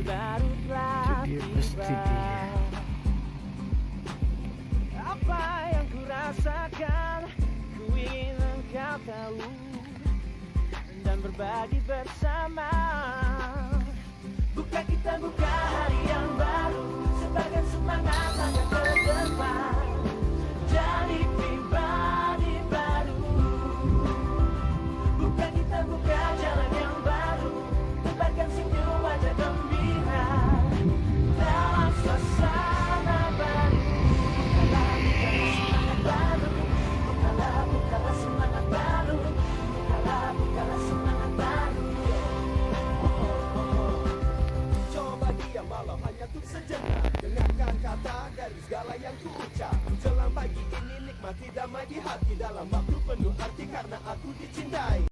baru telah Itu dia, pasti tiba. dia. Apa yang ku rasakan, ku ingin engkau tahu dan berbagi bersama. Buka kita buka hari yang baru sebagai semangat langkah ke depan. Jadi pribadi baru. Buka kita buka jalan yang baru, tebarkan senyum wajah gembira dalam suasana baru. Bukalah semangat baru. Bukalah semangat baru. Coba diam malam hanya untuk sejenak, dengarkan kata dari segala yang ku ucap. Jelang pagi ini nikmati damai di hati, dalam waktu penuh arti karena aku dicintai.